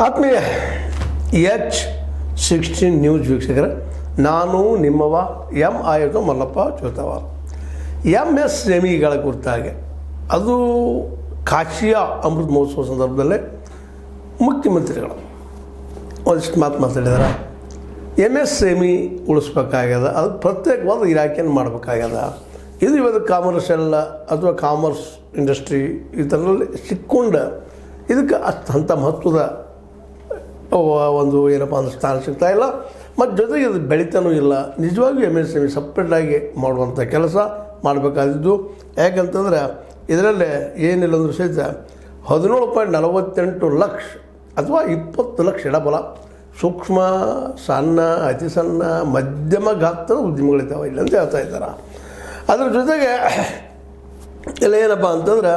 ಆತ್ಮೀಯ H16 news ವೀಕ್ಷಕರೇ, ನಾನು ನಿಮ್ಮವ ಎಂ ಆಯುಧ ಮಲ್ಲಪ್ಪ ಚೋತವಾರ. MSMEಗಳ ಕುರಿತಾಗಿ ಅದು ಕಾಶಿಯ ಅಮೃತ ಮಹೋತ್ಸವ ಸಂದರ್ಭದಲ್ಲೇ ಮುಖ್ಯಮಂತ್ರಿಗಳು ಒಂದಿಷ್ಟು ಮಾತಾಡಿದಾರೆ. MSME ಉಳಿಸ್ಬೇಕಾಗ್ಯದ, ಅದು ಪ್ರತ್ಯೇಕವಾದ ಇಲಾಖೆಯನ್ನು ಮಾಡಬೇಕಾಗ್ಯದ. ಇದು ಇವತ್ತು ಕಾಮರ್ಷಿಯಲ್ ಅಥವಾ ಕಾಮರ್ಸ್ ಇಂಡಸ್ಟ್ರಿ ಈ ಥರದಲ್ಲಿ ಸಿಕ್ಕೊಂಡು ಇದಕ್ಕೆ ಅಂಥ ಮಹತ್ವದ ಒಂದು ಏನಪ್ಪ ಅಂದ್ರೆ ಸ್ಥಾನ ಸಿಗ್ತಾ ಇಲ್ಲ. ಮತ್ತು ಜೊತೆಗೆ ಇದು ಬೆಳೀತಾನೂ ಇಲ್ಲ. ನಿಜವಾಗಿಯೂ MSME ಸಪ್ರೇಟಾಗಿ ಮಾಡುವಂಥ ಕೆಲಸ ಮಾಡಬೇಕಾದಿದ್ದು. ಯಾಕಂತಂದ್ರೆ ಇದರಲ್ಲೇ ಏನಿಲ್ಲ ಅಂದರೂ ಸಹಿತ 17.48 ಲಕ್ಷ ಅಥವಾ 20 ಲಕ್ಷ ಎಡಬಲ ಸೂಕ್ಷ್ಮ, ಸಣ್ಣ, ಅತಿ ಸಣ್ಣ, ಮಧ್ಯಮ ಗಾತ್ರದ ಉದ್ಯಮಗಳಿದ್ದಾವೆ ಇಲ್ಲ ಅಂತ ಹೇಳ್ತಾ ಇದ್ದಾರೆ. ಅದ್ರ ಜೊತೆಗೆ ಇಲ್ಲ ಏನಪ್ಪ ಅಂತಂದ್ರೆ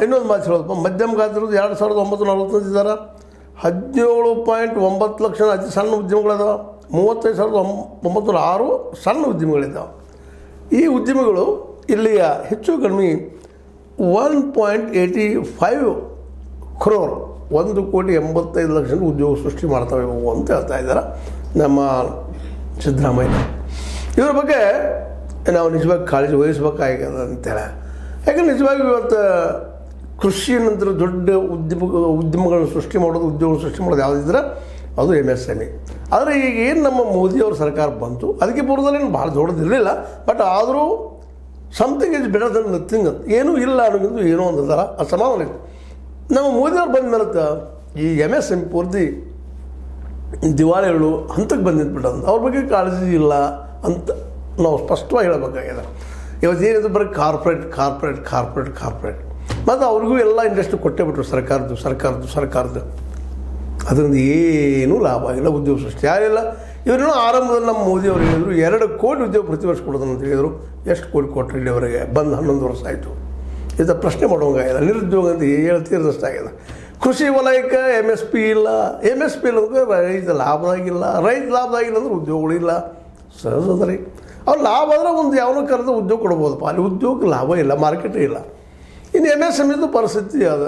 ಇನ್ನೊಂದು ಮಾತು ಹೇಳೋದಪ್ಪ, ಮಧ್ಯಮ ಗಾತ್ರದ 2940 ಇದ್ದಾರೆ. 17.9 ಲಕ್ಷ ಅತಿ ಸಣ್ಣ ಉದ್ಯಮಗಳಿದಾವೆ. 35,906 ಸಣ್ಣ ಉದ್ಯಮಗಳಿದ್ದಾವೆ. ಈ ಉದ್ಯಮಿಗಳು ಇಲ್ಲಿಯ ಹೆಚ್ಚು ಕಡಿಮೆ 1.85 crore 1,85,00,000 ಉದ್ಯೋಗ ಸೃಷ್ಟಿ ಮಾಡ್ತವೆ ಅಂತ ಹೇಳ್ತಾ ಇದ್ದಾರೆ ನಮ್ಮ ಸಿದ್ದರಾಮಯ್ಯ. ಇವರ ಬಗ್ಗೆ ನಾವು ನಿಜವಾಗಿ ಕಾಳಜಿ ವಹಿಸ್ಬೇಕಾಗ್ಯದ ಅಂತೇಳಿ. ಯಾಕಂದ್ರೆ ನಿಜವಾಗಿ ಇವತ್ತು ಕೃಷಿ ನಂತರ ದೊಡ್ಡ ಉದ್ಯಮಗಳನ್ನು ಸೃಷ್ಟಿ ಮಾಡೋದು, ಉದ್ಯೋಗ ಸೃಷ್ಟಿ ಮಾಡೋದು ಯಾವುದಿದ್ರೆ ಅದು MSME. ಆದರೆ ಈಗ ಏನು ನಮ್ಮ ಮೋದಿಯವ್ರ ಸರ್ಕಾರ ಬಂತು, ಅದಕ್ಕೆ ಪೂರ್ವದಲ್ಲಿ ಭಾಳ ದೊಡ್ಡದಿರಲಿಲ್ಲ. ಬಟ್ ಆದರೂ something is better than nothing ಅಂತ, ಏನೂ ಇಲ್ಲ ಅನ್ನೋದು ಏನೋ ಅಂದಿದ್ದಾರೆ. ಅದು ಸಮಾಧಾನ ಇತ್ತು. ನಮ್ಮ ಮೋದಿಯವ್ರು ಬಂದ ಮೇಲೆ ಈ MSME ಪೂರ್ತಿ ದಿವಾಳಿಗಳು ಹಂತಕ್ಕೆ ಬಂದಿದ್ಬಿಟ್ಟಂತ, ಅವ್ರ ಬಗ್ಗೆ ಕಾಳಜಿ ಇಲ್ಲ ಅಂತ ನಾವು ಸ್ಪಷ್ಟವಾಗಿ ಹೇಳಬೇಕಾಗಿದೆ. ಇವತ್ತು ಏನಿದೆ ಬರೀ ಕಾರ್ಪೊರೇಟ್ ಮತ್ತು ಅವ್ರಿಗೂ ಎಲ್ಲ ಇಂಡಸ್ಟ್ರಿ ಕೊಟ್ಟೇ ಬಿಟ್ರು ಸರ್ಕಾರದ್ದು. ಅದರಿಂದ ಏನೂ ಲಾಭ ಆಗಿಲ್ಲ, ಉದ್ಯೋಗ ಸೃಷ್ಟಿ ಆಗಿಲ್ಲ. ಇವರೇನೋ ಆರಂಭದಲ್ಲಿ ನಮ್ಮ ಮೋದಿಯವರು ಹೇಳಿದರು 2 ಕೋಟಿ ಉದ್ಯೋಗ ಪ್ರತಿ ವರ್ಷ ಕೊಡೋದು ಅಂತ ಹೇಳಿದರು. ಎಷ್ಟು ಕೋಟಿ ಕೊಟ್ಟರು ಇಲ್ಲಿವರೆಗೆ? ಬಂದು 11 ವರ್ಷ ಆಯಿತು. ಇದು ಪ್ರಶ್ನೆ ಮಾಡೋಂಗಾಗಿದೆ. ನಿರುದ್ಯೋಗ ಅಂತ ಹೇಳ್ತಿರೋದಷ್ಟಾಗಿದೆ. ಕೃಷಿ ವಲಯಕ್ಕೆ MSP ಇಲ್ಲ ಅಂದ್ರೆ ರೈತ ಲಾಭದಾಗಿಲ್ಲ ಅಂದ್ರೆ ಉದ್ಯೋಗಗಳಿಲ್ಲ. ಸಹಜ ಅದ ರೀ. ಅವ್ರು ಲಾಭ ಆದರೆ ಒಂದು ಯಾವನೋ ಕರೆದು ಉದ್ಯೋಗ ಕೊಡ್ಬೋದಪ್ಪ. ಅಲ್ಲಿ ಉದ್ಯೋಗಕ್ಕೆ ಲಾಭ ಇಲ್ಲ, ಮಾರ್ಕೆಟೇ ಇಲ್ಲ. ಇನ್ನು MSMEದು ಪರಿಸ್ಥಿತಿ ಅದ.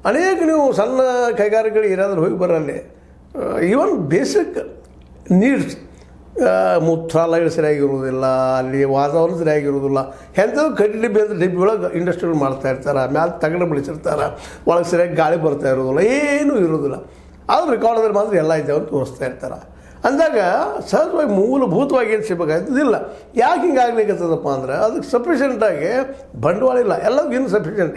ಅನೇಕ ನೀವು ಸಣ್ಣ ಕೈಗಾರಿಕೆಗಳು ಏನಾದರೂ ಹೋಗಿ ಬರಲ್ಲಿ, ಈವನ್ ಬೇಸಿಕ್ ನೀಡ್ಸ್, ಮೂತ್ರಾಲಯಗಳು ಸರಿಯಾಗಿರೋದಿಲ್ಲ, ಅಲ್ಲಿ ವಾತಾವರಣ ಸರಿಯಾಗಿರೋದಿಲ್ಲ. ಎಂಥದ್ದು ಕಡ್ಲಿ ಡಬ್ಬಿ ಒಳಗೆ ಇಂಡಸ್ಟ್ರಿಗಳು ಮಾಡ್ತಾಯಿರ್ತಾರೆ, ಮ್ಯಾಲೆ ತಗಡು ಬೆಳೆಸಿರ್ತಾರೆ, ಒಳಗೆ ಸರಿಯಾಗಿ ಗಾಳಿ ಬರ್ತಾ ಇರೋದಿಲ್ಲ, ಏನೂ ಇರೋದಿಲ್ಲ. ಆದ್ರೆ ರೆಕಾರ್ಡದಲ್ಲಿ ಮಾತ್ರ ಎಲ್ಲ ಇದ್ದಾವೆ ಅಂತ ತೋರಿಸ್ತಾ ಇರ್ತಾರೆ. ಅಂದಾಗ ಸಹಜವಾಗಿ ಮೂಲಭೂತವಾಗಿ ಏನು ಸಿಗಬೇಕಾಗ್ತದಿಲ್ಲ. ಯಾಕೆ ಹಿಂಗಾಗ್ಲಿಕ್ಕತ್ತದಪ್ಪ ಅಂದ್ರೆ ಅದಕ್ಕೆ ಸಫಿಷಿಯೆಂಟಾಗಿ ಬಂಡವಾಳ ಇಲ್ಲ. ಎಲ್ಲದೂ ಇನ್ಸಫಿಷಿಯೆಂಟ್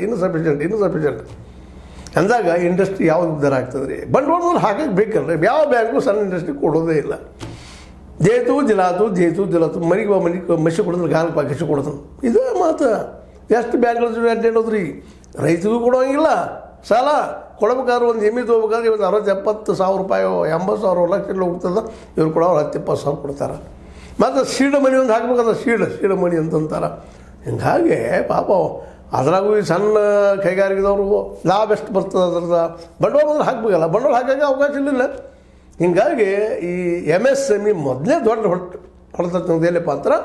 ಅಂದಾಗ ಇಂಡಸ್ಟ್ರಿ ಯಾವ್ದು ಉದ್ಧಾರ ಆಗ್ತದೆ ರೀ? ಬಂಡವಾಳದಲ್ಲಿ ಹಾಕಕ್ಕೆ ಬೇಕಲ್ರಿ. ಯಾವ ಬ್ಯಾಂಕು ಸಣ್ಣ ಇಂಡಸ್ಟ್ರಿ ಕೊಡೋದೇ ಇಲ್ಲ. ಜೇತು ಜಿಲಾತು ಮನೆಗೆ ಮಸಿ ಕೊಡೋದ್ರೆ ಗಾಲ ಪಾಕಿಸಿ ಕೊಡೋದು. ಇದೇ ಮಾತು. ಎಷ್ಟು ಬ್ಯಾಂಕ್ಗಳ ಜೊತೆ ಅಡ್ಡಾಡೋದು ರೀ? ರೈತರಿಗೂ ಕೊಡೋಂಗಿಲ್ಲ. ಸಾಲ ಕೊಡಬೇಕಾದ್ರೆ ಒಂದು ಎಮ್ಮೆ ತೊಗೋಬೇಕಾದ್ರೆ ಇವತ್ತು 60-70 ರೂಪಾಯಿ 80,000 ಲಕ್ಷ ಹೋಗ್ತದೆ. ಇವ್ರು ಕೊಡೋರು 10-20 ಕೊಡ್ತಾರೆ. ಮತ್ತು ಸೀಡ್ ಮನಿ ಒಂದು ಹಾಕ್ಬೇಕಾದ್ರೆ ಸೀಡ್ ಮನಿ ಅಂತಂತಾರೆ. ಹಿಂಗಾಗಿ ಪಾಪ ಅದ್ರಾಗೂ ಈ ಸಣ್ಣ ಕೈಗಾರಿಕೆದವರು ಲಾಭ ಎಷ್ಟು ಬರ್ತದೆ ಅದ್ರದ್ದು ಬಂಡವಾಳ ಬಂದ್ರೆ ಹಾಕಬೇಕಲ್ಲ. ಬಂಡವಾಳ ಹಾಕೋಕ್ಕೆ ಅವಕಾಶ ಇಲ್ಲ. ಹೀಗಾಗಿ ಈ MSME ಮೊದಲೇ ದೊಡ್ಡ ಹೊಡೆತಂದು ಏನಪ್ಪ ಅಂದ್ರೆ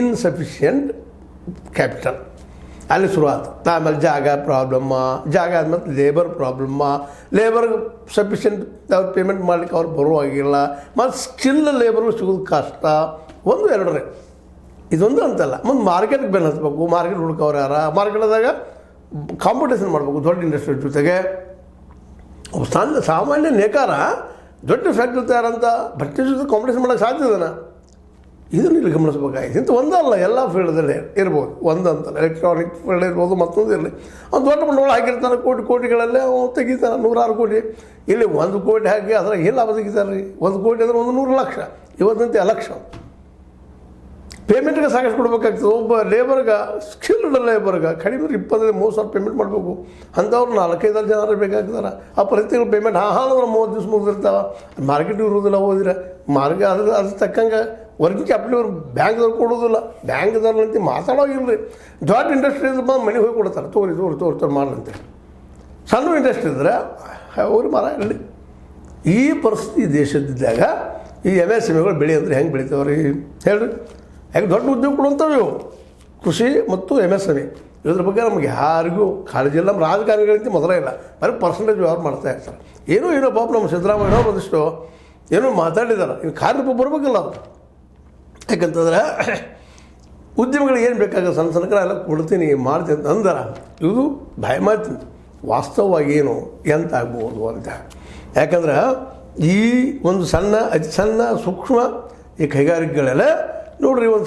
ಇನ್ಸಫಿಷಿಯೆಂಟ್ ಕ್ಯಾಪಿಟಲ್. ಅಲ್ಲಿ ಶುರುವಾತು. ಆಮೇಲೆ ಜಾಗ ಆದ್ಮೇಲೆ ಲೇಬರ್ ಲೇಬರ್ಗೆ ಸಫಿಷಿಯೆಂಟ್ ಅವ್ರು ಪೇಮೆಂಟ್ ಮಾಡ್ಲಿಕ್ಕೆ ಅವ್ರು ಬರುವಾಗಿಲ್ಲ. ಮತ್ತು ಸ್ಕಿಲ್ ಲೇಬರ್ಗೂ ಸಿಗೋದು ಕಷ್ಟ. 1-2 ಇದೊಂದು ಅಂತಲ್ಲ. ಮುಂದೆ ಮಾರ್ಕೆಟ್ಗೆ ಬೆನ್ನು ಹತ್ತಬೇಕು. ಮಾರ್ಕೆಟ್ ಹುಡುಕವ್ರು ಯಾರ ಮಾರ್ಕೆಟ್ದಾಗ ಕಾಂಪಿಟೇಷನ್ ಮಾಡಬೇಕು ದೊಡ್ಡ ಇಂಡಸ್ಟ್ರಿ ಜೊತೆಗೆ. ಸಾಮಾನ್ಯ ನೇಕಾರ ದೊಡ್ಡ ಫ್ಯಾಕ್ಟ್ರಿ ತಯಾರಂತ ಬಟ್ಟೆ ಜೊತೆ ಕಾಂಪಿಟೇಷನ್ ಮಾಡೋಕ್ಕೆ ಸಾಧ್ಯ ಇದನ್ನು. ಇದನ್ನು ಇಲ್ಲಿ ಗಮನಿಸ್ಬೇಕಾಗಿತ್ತು. ಇಂಥ ಒಂದಲ್ಲ, ಎಲ್ಲ ಫೀಲ್ಡಲ್ಲೇ ಇರ್ಬೋದು. ಒಂದಂತಲ್ಲ, ಎಲೆಕ್ಟ್ರಾನಿಕ್ ಫೀಲ್ಡ್ ಇರ್ಬೋದು, ಮತ್ತೊಂದು ಇರಲಿ. ಅವ್ನು ದೊಡ್ಡ ಬಂಡವಾಳ ಹಾಕಿರ್ತಾನೆ, ಕೋಟಿಗಳಲ್ಲೇ ಅವ್ನು ತೆಗಿತಾನೆ 100-6 ಕೋಟಿ. ಇಲ್ಲಿ 1 ಕೋಟಿ ಹಾಕಿ ಅದ್ರ ಏನು ಲಾಭ ತೆಗಿತಾರೆ ರೀ? 1 ಕೋಟಿ ಅಂದರೆ 100 ಲಕ್ಷ. ಇವತ್ತಂತೆ ಲಕ್ಷ ಪೇಮೆಂಟ್ಗೆ ಸಾಕಷ್ಟು ಕೊಡ್ಬೇಕಾಗ್ತದೆ. ಒಬ್ಬ ಲೇಬರ್ಗೆ, ಸ್ಕಿಲ್ಡ್ ಲೇಬರ್ಗೆ ಕಡಿಮೆ 25,000-30,000 ಪೇಮೆಂಟ್ ಮಾಡಬೇಕು. ಅಂಥವ್ರು 4-5 ಜನ ಬೇಕಾಗ್ತಾರೆ. ಆ ಪ್ರತಿಗಳು ಪೇಮೆಂಟ್ ಅಂದ್ರೆ 30 ದಿವಸ ಮುಗಿದಿರ್ತಾವೆ. ಮಾರ್ಕೆಟ್ ಇರೋದಿಲ್ಲ. ಹೋದ್ರೆ ಮಾರ್ಕೆಟ್ ಅದ್ರ ತಕ್ಕಂಗೆ ವರ್ಕಿಂಗ್ ಕ್ಯಾಪಿಟಲ್ ಅವ್ರು ಬ್ಯಾಂಕ್ದವ್ರು ಕೊಡೋದಿಲ್ಲ. ಬ್ಯಾಂಕ್ದವ್ರಂತ ಮಾತಾಡೋಗಿಲ್ಲ ರೀ. ದೊಡ್ಡ ಇಂಡಸ್ಟ್ರಿ ಇದ್ರೆ ಬಂದು ಮನೆಗೆ ಹೋಗಿ ಕೊಡ್ತಾರೆ. ತೋರಿ ಮಾಡ್ರಂತೆ. ಸಣ್ಣ ಇಂಡಸ್ಟ್ರಿ ಇದ್ರೆ ಅವ್ರು ಮರ ಇರಲಿ. ಈ ಪರಿಸ್ಥಿತಿ ದೇಶದಿದ್ದಾಗ ಈ MSMEಗಳು ಬೆಳೆ ಅಂದರೆ ಹೆಂಗೆ ಬೆಳಿತಾವ್ರಿ ಹೇಳ್ರಿ? ಹೆಂಗೆ ದೊಡ್ಡ ಉದ್ಯೋಗ ಕೊಡುವಂಥವು ಇವು ಕೃಷಿ ಮತ್ತು MSME. ಇದ್ರ ಬಗ್ಗೆ ನಮ್ಗೆ ಯಾರಿಗೂ ಕಾಳಜಿ ಇಲ್ಲ. ನಮ್ಮ ರಾಜಕಾರಣಿಗಳಿಂದ ಮೊದಲೇ ಇಲ್ಲ, ಬರೀ ಪರ್ಸೆಂಟೇಜ್ ವ್ಯವಹಾರ ಮಾಡ್ತಾ ಇರ್ತಾರೆ. ಏನೋ ಪಾಪ ನಮ್ಮ ಸಿದ್ದರಾಮಯ್ಯ ಒಂದಿಷ್ಟು ಏನೋ ಮಾತಾಡಿದ್ದಾರೆ. ಇನ್ನು ಕಾರ್ಯರೂಪ ಬರಬೇಕಲ್ಲ ಅದು. ಯಾಕಂತಂದ್ರೆ ಉದ್ಯಮಿಗಳಿಗೆ ಏನು ಬೇಕಾಗ ಸಣ್ಣ ಸಣ್ಣಕರ ಎಲ್ಲ ಕೊಡ್ತೀನಿ ಮಾಡ್ತೀನಿ ಅಂತ ಅಂದ್ರೆ ಇದು ಭಯ ಮಾತಿನ ವಾಸ್ತವವಾಗಿ ಏನು ಎಂತ ಆಗ್ಬೋದು ಅಂತ. ಯಾಕಂದ್ರೆ ಈ ಒಂದು ಅತಿ ಸಣ್ಣ ಸೂಕ್ಷ್ಮ ಈ ಕೈಗಾರಿಕೆಗಳೆಲ್ಲ ನೋಡ್ರಿ, ಒಂದು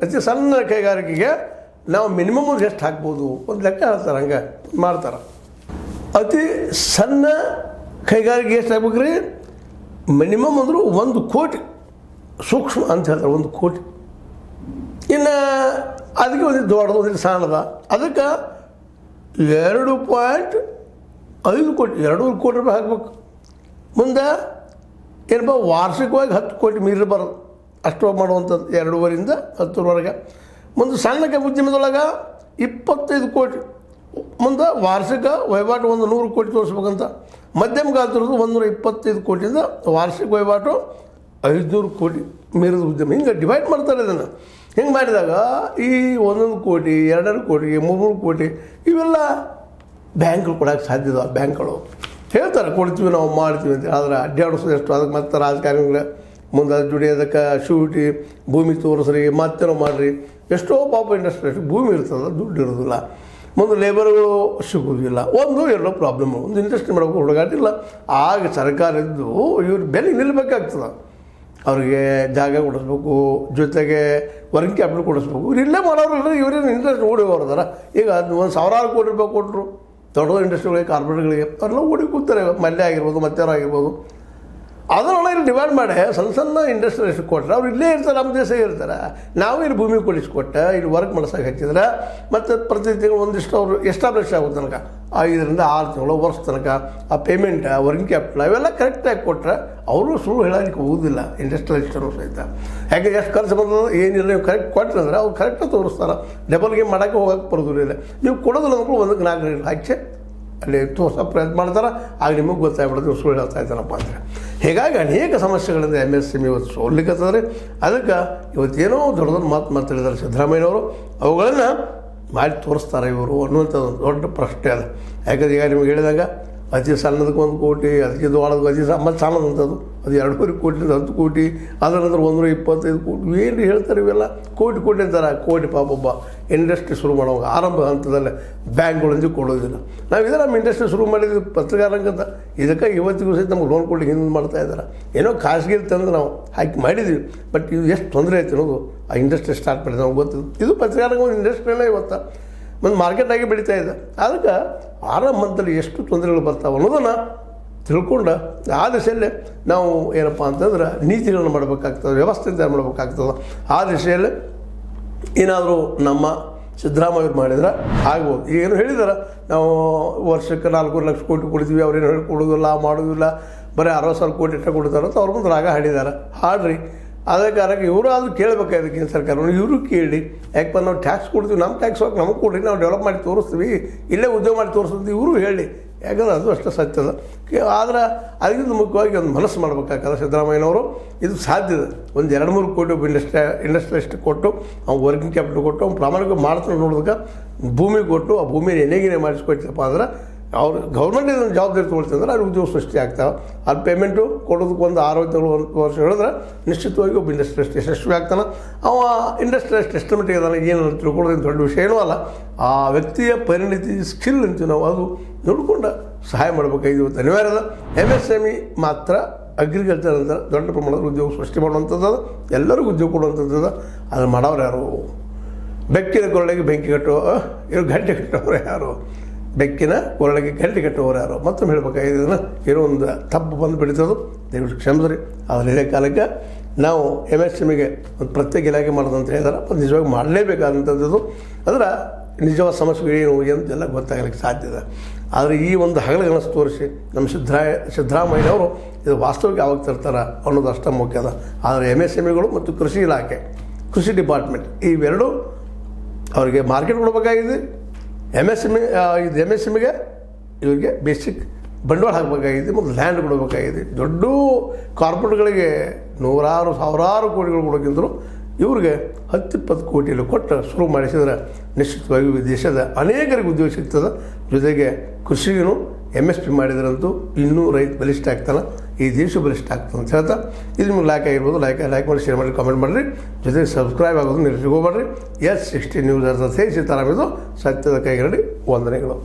ಅತಿ ಸಣ್ಣ ಕೈಗಾರಿಕೆಗೆ ನಾವು ಮಿನಿಮಮ್ ಒಂದು ಎಷ್ಟು ಹಾಕ್ಬೋದು ಒಂದು ಲೆಕ್ಕ ಹೇಳ್ತಾರೆ, ಹಂಗೆ ಮಾಡ್ತಾರೆ. ಅತಿ ಸಣ್ಣ ಕೈಗಾರಿಕೆ ಎಷ್ಟು ಆಗ್ಬೇಕ್ರಿ? ಮಿನಿಮಮ್ ಅಂದರೂ 1 ಕೋಟಿ ಸೂಕ್ಷ್ಮ ಅಂತ ಹೇಳ್ತಾರೆ, 1 ಕೋಟಿ. ಇನ್ನು ಅದಕ್ಕೆ ಒಂದು ದೊಡ್ಡದು ಒಂದು ಸಣ್ಣದ, ಅದಕ್ಕೆ 2.5 ಕೋಟಿ 2 ಕೋಟಿ ರೂಪಾಯಿ ಹಾಕ್ಬೇಕು. ಮುಂದೆ ಏನಪ್ಪ ವಾರ್ಷಿಕವಾಗಿ 10 ಕೋಟಿ ಮೀರಿ ಬರೋದು ಅಷ್ಟು ಮಾಡುವಂಥದ್ದು, 2.5ರಿಂದ 10ರವರೆಗೆ. ಮುಂದೆ ಸಣ್ಣ ಉದ್ಯಮದೊಳಗೆ 25 ಕೋಟಿ, ಮುಂದೆ ವಾರ್ಷಿಕ ವಹಿವಾಟು 100 ಕೋಟಿ ತೋರಿಸ್ಬೇಕಂತ. ಮಧ್ಯಮ ಗಾತ್ರದ್ದು 125 ಕೋಟಿಯಿಂದ ವಾರ್ಷಿಕ ವಹಿವಾಟು 500 ಕೋಟಿ ಮೀರಿದ ಉದ್ಯಮ. ಹಿಂಗೆ ಡಿವೈಡ್ ಮಾಡ್ತಾರೆ ಇದನ್ನು. ಹಿಂಗೆ ಮಾಡಿದಾಗ ಈ 1 ಕೋಟಿ 2 ಕೋಟಿ 3 ಕೋಟಿ ಇವೆಲ್ಲ ಬ್ಯಾಂಕ್ಗಳು ಕೊಡೋಕ್ಕೆ ಸಾಧ್ಯದ. ಬ್ಯಾಂಕ್ಗಳು ಹೇಳ್ತಾರೆ ಕೊಡ್ತೀವಿ ನಾವು ಮಾಡ್ತೀವಿ ಅಂತ, ಆದರೆ ಅಡ್ಡಾಡಿಸೋದು ಎಷ್ಟು, ಅದಕ್ಕೆ ಮತ್ತೆ ರಾಜಕಾರಣಿಗಳ ಮುಂದೆ ದುಡಿಯೋದಕ್ಕೆ ಶೂಟಿ ಭೂಮಿ ತೋರಿಸ್ರಿ ಮತ್ತೇನೋ ಮಾಡಿರಿ. ಎಷ್ಟೋ ಪಾಪ ಇಂಡಸ್ಟ್ರಿ ಭೂಮಿ ಇರ್ತದೆ, ದುಡ್ಡು ಇರೋದಿಲ್ಲ, ಮುಂದೆ ಲೇಬರ್ಗಳು ಸಿಗೋದಿಲ್ಲ. 1-2 ಪ್ರಾಬ್ಲಮ್ಮು. ಒಂದು ಇಂಡಸ್ಟ್ರಿ ಮಾಡೋಕೆ ಹುಡುಗಾಟಿಲ್ಲ. ಆಗ ಸರ್ಕಾರ ಇದ್ದು ಇವ್ರ ಬೆಲೆ ನಿಲ್ಲಬೇಕಾಗ್ತದೆ. ಅವ್ರಿಗೆ ಜಾಗ ಕೊಡಿಸ್ಬೇಕು, ಜೊತೆಗೆ ವರ್ಕಿಂಗ್ ಕ್ಯಾಪಿಟಲ್ ಕೊಡಿಸ್ಬೇಕು. ಇವ್ರು ಇಲ್ಲೇ ಮಾಡೋರಲ್ಲ, ಇವರೇನು ಇಂಡಸ್ಟ್ರಿ ಓಡಿ ಹೋರ್ದಾರ. ಈಗ 1,000 ಕೋಟಿ ರೂಪಾಯಿ ಕೊಟ್ಟರು ದೊಡ್ಡ ದೊಡ್ಡ ಇಂಡಸ್ಟ್ರಿಗಳಿಗೆ, ಕಾರ್ಪೊರೇಟ್ಗಳಿಗೆ, ಅವರೆಲ್ಲ ಓಡಿ ಕೂತಾರೆ. ಮಲ್ಯ ಆಗಿರ್ಬೋದು, ಮತ್ತಾರು ಆಗಿರ್ಬೋದು. ಅದನ್ನೆಲ್ಲ ಇಲ್ಲಿ ಡಿವೈಡ್ ಮಾಡಿ ಸಣ್ಣ ಇಂಡಸ್ಟ್ರಿ ಎಷ್ಟು ಕೊಟ್ಟರೆ ಅವ್ರು ಇಲ್ಲೇ ಇರ್ತಾರೆ, ನಮ್ಮ ದೇಶ ಇರ್ತಾರೆ. ನಾವು ಇಲ್ಲಿ ಭೂಮಿ ಕೊಡಿಸ್ಕೊಟ್ಟೆ ಇಲ್ಲಿ ವರ್ಕ್ ಮಾಡ್ಸೋಕೆ ಹಚ್ಚಿದ್ರೆ ಮತ್ತು ಪ್ರತಿ ತಿಂಗಳು ಒಂದಿಷ್ಟು ಅವರು ಎಸ್ಟಾಬ್ಲಿಷ್ ಆಗೋ ತನಕ 5ರಿಂದ 6 ತಿಂಗಳು ವರ್ಷ ತನಕ ಆ ಪೇಮೆಂಟ್ ವರ್ಕಿಂಗ್ ಕ್ಯಾಪಿಟಲ್ ಅವೆಲ್ಲ ಕರೆಕ್ಟಾಗಿ ಕೊಟ್ಟರೆ ಅವರು ಸುಳ್ಳು ಹೇಳೋಕ್ಕೆ ಹೋಗೋದಿಲ್ಲ ಇಂಡಸ್ಟ್ರಿಯಲಿಸ್ಟರು ಸಹಿತ. ಯಾಕೆ ಎಷ್ಟು ಖರ್ಚು ಬಂದದ ಏನಿಲ್ಲ, ನೀವು ಕರೆಕ್ಟ್ ಕೊಟ್ಟರೆ ಅಂದರೆ ಅವ್ರು ಕರೆಕ್ಟಾಗಿ ತೋರಿಸ್ತಾರೆ. ಡಬಲ್ ಗೇಮ್ ಮಾಡೋಕ್ಕೆ ಹೋಗೋಕ್ಕೆ ಬರೋದಿಲ್ಲ. ನೀವು ಕೊಡೋದಿಲ್ಲ ಅಂದ್ರೂ 1-4 ಹಾಕಿ ಅಲ್ಲಿ ತೋರ್ಸೋ ಪ್ರಯತ್ನ ಮಾಡ್ತಾರೆ. ಆಗ ನಿಮಗೆ ಗೊತ್ತಾಗ್ಬಿಡೋದು ಇವ್ರು ಸುಳ್ಳು ಹೇಳ್ತಾ ಇದ್ದಾರಪ್ಪ ಅಂದರೆ. ಹೀಗಾಗಿ ಅನೇಕ ಸಮಸ್ಯೆಗಳಿಂದ MSME ಇವತ್ತು ಸೋಲಿಕತ್ತದ್ರಿ. ಅದಕ್ಕೆ ಇವತ್ತೇನೋ ದೊಡ್ಡ ಮಾತು ಮಾತಾಡಿದ್ದಾರೆ ಸಿದ್ದರಾಮಯ್ಯನವರು, ಅವುಗಳನ್ನು ಮಾಡಿ ತೋರಿಸ್ತಾರೆ ಇವರು ಅನ್ನುವಂಥದ್ದು ಒಂದು ದೊಡ್ಡ ಪ್ರಶ್ನೆ ಅದ. ಯಾಕಂದ್ರೆ ಈಗ ನಿಮಗೆ ಹೇಳಿದಾಗ ಅತಿ ಸಣ್ಣದಕ್ಕೆ 1 ಕೋಟಿ, ಅದಕ್ಕೆ ದೊಡ್ಡದಕ್ಕೆ ಅತಿ ಮತ್ತು ಸಣ್ಣದಂಥದ್ದು ಅದು 2.5 ಕೋಟಿಯಿಂದ 10 ಕೋಟಿ, ಅದರ ನಂತರ 125 ಕೋಟಿ. ಏನು ಹೇಳ್ತಾರೆ ಇವೆಲ್ಲ? ಕೋಟಿ ಅಂತಾರೆ. ಕೋಟಿ ಪಾಪ ಒಬ್ಬ ಇಂಡಸ್ಟ್ರಿ ಶುರು ಮಾಡುವಾಗ ಆರಂಭ ಹಂತದಲ್ಲೇ ಬ್ಯಾಂಕ್ಗಳಿಂದ ಕೊಡೋದಿಲ್ಲ. ನಾವು ಇದರ ನಮ್ಮ ಇಂಡಸ್ಟ್ರಿ ಶುರು ಮಾಡಿದ್ವಿ ಪತ್ರಿಕಾ ರಂಗದ, ಇದಕ್ಕೆ ಇವತ್ತಿಗೂ ಸಹಿತ ನಮ್ಗೆ ಲೋನ್ ಕೊಟ್ಟು ಹಿಂದೆ ಮಾಡ್ತಾ ಇದ್ದಾರೆ. ಏನೋ ಖಾಸಗಿ ತಂದು ನಾವು ಹಾಕಿ ಮಾಡಿದ್ವಿ, ಬಟ್ ಇದು ಎಷ್ಟು ತೊಂದರೆ ಐತೆ ಅನ್ನೋದು ಆ ಇಂಡಸ್ಟ್ರಿ ಸ್ಟಾರ್ಟ್ ಮಾಡಿದೆ ನಮ್ಗೆ ಗೊತ್ತಿದ್ದು. ಇದು ಪತ್ರಿಕಾ ರಂಗ ಒಂದು ಇಂಡಸ್ಟ್ರಿಯಲ್ಲೇ ಇವತ್ತು ಒಂದು ಮಾರ್ಕೆಟಾಗಿ ಬೆಳೀತಾ ಇದೆ. ಅದಕ್ಕೆ ಆರಂಭ ಹಂತದಲ್ಲಿ ಎಷ್ಟು ತೊಂದರೆಗಳು ಬರ್ತಾವೆ ಅನ್ನೋದನ್ನು ತಿಳ್ಕೊಂಡು ಆ ದಿಶೆಯಲ್ಲೇ ನಾವು ಏನಪ್ಪ ಅಂತಂದ್ರೆ ನೀತಿಗಳನ್ನು ಮಾಡಬೇಕಾಗ್ತದೆ, ವ್ಯವಸ್ಥೆ ತಯಾರು ಮಾಡಬೇಕಾಗ್ತದೆ. ಆ ದಿಶೆಯಲ್ಲಿ ಏನಾದರೂ ನಮ್ಮ ಸಿದ್ದರಾಮಯ್ಯವ್ರು ಮಾಡಿದ್ರೆ ಆಗ್ಬೋದು. ಏನು ಹೇಳಿದಾರೆ, ನಾವು ವರ್ಷಕ್ಕೆ 4 ಲಕ್ಷ ಕೋಟಿ ಕೊಡ್ತೀವಿ, ಅವ್ರೇನು ಹೇಳಿ ಕೊಡೋದಿಲ್ಲ, ಮಾಡೋದಿಲ್ಲ, ಬರೀ 60,000 ಕೋಟಿ ಇಷ್ಟ ಕೊಡ್ತಾರೆ ಅಂತ ಅವ್ರ ಮುಂದೆ ರಾಗ ಹಾಡಿದ್ದಾರೆ. ಹಾಡ್ರಿ. ಅದೇ ಕಾರಣಕ್ಕೆ ಇವರು ಅದು ಕೇಳಬೇಕಾಗಿದೆ ಕೇಂದ್ರ ಸರ್ಕಾರ. ಇವರು ಕೇಳಿ, ಯಾಕಪ್ಪ ನಾವು ಟ್ಯಾಕ್ಸ್ ಕೊಡ್ತೀವಿ, ನಮ್ಮ ಟ್ಯಾಕ್ಸ್ ಹೋಗಿ ನಮಗೆ ಕೊಡ್ರಿ, ನಾವು ಡೆವಲಪ್ ಮಾಡಿ ತೋರಿಸ್ತೀವಿ, ಇಲ್ಲೇ ಉದ್ಯೋಗ ಮಾಡಿ ತೋರಿಸ್ತೀವಿ ಇವರು ಹೇಳಿ. ಯಾಕಂದ್ರೆ ಅದು ಅಷ್ಟೇ ಸತ್ಯದ. ಆದ್ರೆ ಅದಕ್ಕಿಂತ ಮುಖ್ಯವಾಗಿ ಒಂದು ಮನಸ್ಸು ಮಾಡಬೇಕಾಗ್ತದೆ ಸಿದ್ದರಾಮಯ್ಯನವರು. ಇದು ಸಾಧ್ಯದ. ಒಂದು 2-3 ಕೋಟಿ ಒಬ್ಬ ಇಂಡಸ್ಟ್ರಿಯಲಿಸ್ಟ್ ಕೊಟ್ಟು ಅವ್ನು ವರ್ಕಿಂಗ್ ಕ್ಯಾಪಿಟಲ್ ಕೊಟ್ಟು ಅವ್ನು ಪ್ರಾಮಾಣಿಕ ಮಾಡ್ತಾನೆ ನೋಡೋದಕ್ಕೆ ಭೂಮಿ ಕೊಟ್ಟು ಆ ಭೂಮಿಯನ್ನು ಏನೇಗೇನೆ ಮಾಡಿಸ್ಕೊಡ್ತಪ್ಪ ಅಂದ್ರೆ ಅವ್ರು ಗೌರ್ಮೆಂಟ್ ಇದನ್ನು ಜವಾಬ್ದಾರಿ ತೊಗೊಳ್ತಂದ್ರೆ ಅಲ್ಲಿ ಉದ್ಯೋಗ ಸೃಷ್ಟಿ ಆಗ್ತಾವೆ. ಅಲ್ಲಿ ಪೇಮೆಂಟು ಕೊಡೋದಕ್ಕೆ ಒಂದು 6 ತಿಂಗಳು 1 ವರ್ಷ ಹೇಳಿದ್ರೆ ನಿಶ್ಚಿತವಾಗಿ ಒಬ್ಬ ಇಂಡಸ್ಟ್ರಿಯಲಿಸ್ಟ್ ಯಶಸ್ವಿ ಆಗ್ತಾನೆ. ಅವ ಇಂಡಸ್ಟ್ರಿಯಲಿಸ್ಟ್ ಎಷ್ಟು ಮಟ್ಟಿಗೆ ಅದನ್ನು ಏನು ತಿಳ್ಕೊಳ್ಳೋದು ದೊಡ್ಡ ವಿಷಯ ಏನೂ ಅಲ್ಲ. ಆ ವ್ಯಕ್ತಿಯ ಪರಿಣಿತಿ ಸ್ಕಿಲ್ ಅಂತೀವಿ ನಾವು, ಅದು ನೋಡಿಕೊಂಡು ಸಹಾಯ ಮಾಡಬೇಕಾಗಿದೆ. ಇವತ್ತು ಅನಿವಾರ್ಯದ. MSME ಮಾತ್ರ ಅಗ್ರಿಕಲ್ಚರ್ ಅಂತ ದೊಡ್ಡ ಪ್ರಮಾಣದ ಉದ್ಯೋಗ ಸೃಷ್ಟಿ ಮಾಡುವಂಥದ್ದು, ಎಲ್ಲರಿಗೂ ಉದ್ಯೋಗ ಕೊಡುವಂಥದ್ದು. ಅದನ್ನು ಮಾಡೋರು ಯಾರು? ಬೆಕ್ಕಿನ ಕೊರಳಿಗೆ ಬೆಂಕಿ ಕಟ್ಟುವ ಇವರು ಗಂಟೆ ಕಟ್ಟೋರು ಯಾರು? ಬೆಕ್ಕಿನ ಕೊರಳಿಗೆ ಗಂಟೆ ಕಟ್ಟುವವರು ಯಾರು? ಮತ್ತೊಮ್ಮೆ ಹೇಳ್ಬೇಕಾಗಿದೆ. ಇದನ್ನು ಏನೋ ಒಂದು ತಪ್ಪು ಬಂದು ಬಿಡ್ತದ್ದು, ದಯವಿಟ್ಟು ಕ್ಷಮಿಸ್ರಿ. ಆದರೆ ಇದೇ ಕಾಲಕ್ಕೆ ನಾವು MSMEಗೆ ಒಂದು ಪ್ರತ್ಯೇಕ ಇಲಾಖೆ ಮಾಡೋದಂತ ಹೇಳಿದಾರೆ. ಅದು ನಿಜವಾಗಿ ಮಾಡಲೇಬೇಕಾದಂಥದ್ದು. ಅಂದ್ರೆ ನಿಜವಾದ ಸಮಸ್ಯೆಗಳು ಏನು ಎಂತೆಲ್ಲ ಗೊತ್ತಾಗಲಿಕ್ಕೆ ಸಾಧ್ಯ ಇದೆ. ಆದರೆ ಈ ಒಂದು ಹಗಲುಗಳನ್ನು ತೋರಿಸಿ ನಮ್ಮ ಸಿದ್ದರಾಮಯ್ಯನವರು ಇದು ವಾಸ್ತವಕ್ಕೆ ಯಾವಾಗ ತರ್ತಾರೆ ಅನ್ನೋದು ಅಷ್ಟೇ ಮುಖ್ಯ ಅದ. ಆದರೆ MSMEಗಳು ಮತ್ತು ಕೃಷಿ ಇಲಾಖೆ, ಕೃಷಿ ಡಿಪಾರ್ಟ್ಮೆಂಟ್ ಇವೆರಡೂ ಅವರಿಗೆ ಮಾರ್ಕೆಟ್ ಕೊಡಬೇಕಾಗಿದೆ. MSMEಗೆ ಇವರಿಗೆ ಬೇಸಿಕ್ ಬಂಡವಾಳ ಹಾಕಬೇಕಾಗಿದೆ ಮತ್ತು ಲ್ಯಾಂಡ್ ಕೊಡಬೇಕಾಗಿದೆ. ದೊಡ್ಡ ಕಾರ್ಪೊರೇಟ್ಗಳಿಗೆ 100,000 ಸಾವಿರಾರು ಕೋಟಿಗಳು ಕೊಡೋಕ್ಕಿಂತಲೂ ಇವ್ರಿಗೆ 10-20 ಕೋಟಿಯಲ್ಲಿ ಕೊಟ್ಟು ಶುರು ಮಾಡಿಸಿದ್ರೆ ನಿಶ್ಚಿತವಾಗಿಯೂ ಈ ದೇಶದ ಅನೇಕರಿಗೆ ಉದ್ಯೋಗ ಸಿಗ್ತದೆ. ಜೊತೆಗೆ ಕೃಷಿಗೂ MSP ಮಾಡಿದ್ರಂತೂ ಇನ್ನೂ ರೈತ ಬಲಿಷ್ಠ ಆಗ್ತಾನೆ, ಈ ದೇಶ ಬಲಿಷ್ಠ ಆಗ್ತದೆ ಅಂತ ಹೇಳ್ತಾ ಇದು ನಿಮ್ಗೆ ಲೈಕ್ ಆಗಿರ್ಬೋದು. ಲೈಕ್ ಮಾಡಿ, ಶೇರ್ ಮಾಡಿ, ಕಾಮೆಂಟ್ ಮಾಡಿರಿ. ಜೊತೆಗೆ ಸಬ್ಸ್ಕ್ರೈಬ್ ಆಗೋದು ನಿಲ್ಲಿಸ್ಕೋಬೇಡ್ರಿ. S60 ನ್ಯೂಸ್ ಅರ್ಥ ಸೀತಾರಾಮ್ ಇದು ಸತ್ಯದ ಕೈಗರಡಿ. ವಂದನೆಗಳು.